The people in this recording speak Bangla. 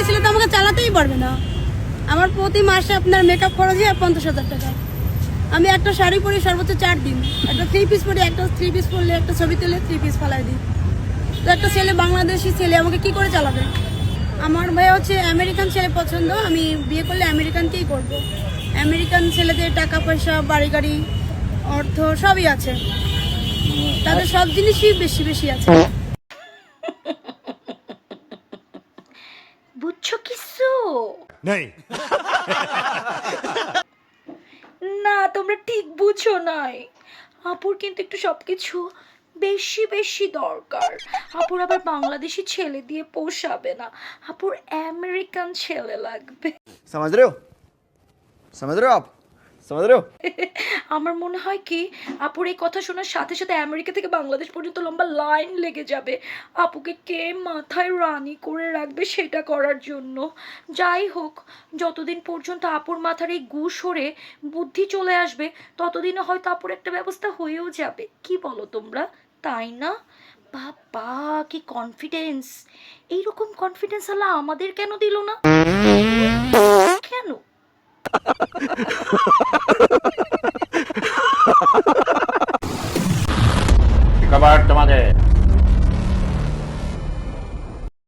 বাঙালি ছেলে তো আমাকে চালাতেই পারবে না। আমার প্রতি মাসে আপনার মেকআপ খরচ হয় 50,000 টাকা। আমি একটা শাড়ি পরি সর্বোচ্চ 4 দিন, একটা 3 পিস পরি, একটা 3 পিস পরলে একটা ছবি তুলে 3 পিস ফালাই দিই। তো একটা ছেলে, বাংলাদেশি ছেলে আমাকে কি করে চালাবে? আমার ভাই হচ্ছে আমেরিকান ছেলে পছন্দ, আমি বিয়ে করলে আমেরিকানকেই করব। আমেরিকান ছেলেদের টাকা পয়সা, বাড়ি গাড়ি, অর্থ সবই আছে, তাদের সব জিনিসই বেশি বেশি আছে। বুঝছো কিছু নেই। না, তোমরা ঠিক বুঝো নাই। আপুর কিন্তু একটু সবকিছু বেশি বেশি দরকার। আপুর আবার বাংলাদেশি ছেলে দিয়ে পোষাবে না, আপুর আমেরিকান ছেলে লাগবে। समझ रहे हो? समझ रहे हो आप? समझ रहे हो? আমার মনে হয় কি, আপুর এই কথা শোনার সাথে সাথে আমেরিকা থেকে বাংলাদেশ পর্যন্ত লম্বা লাইন লেগে যাবে আপুকে কে মাথায় রানী করে রাখবে সেটা করার জন্য। যাই হোক, যতদিন পর্যন্ত আপুর মাথার এই গু সরে বুদ্ধি চলে আসবে ততদিনে হয়তো আপুর একটা ব্যবস্থা হয়েও যাবে। কি বলো তোমরা, তাই না? বাবা কি কনফিডেন্স! এইরকম কনফিডেন্স আল্লাহ আমাদের কেন দিল না? কেন?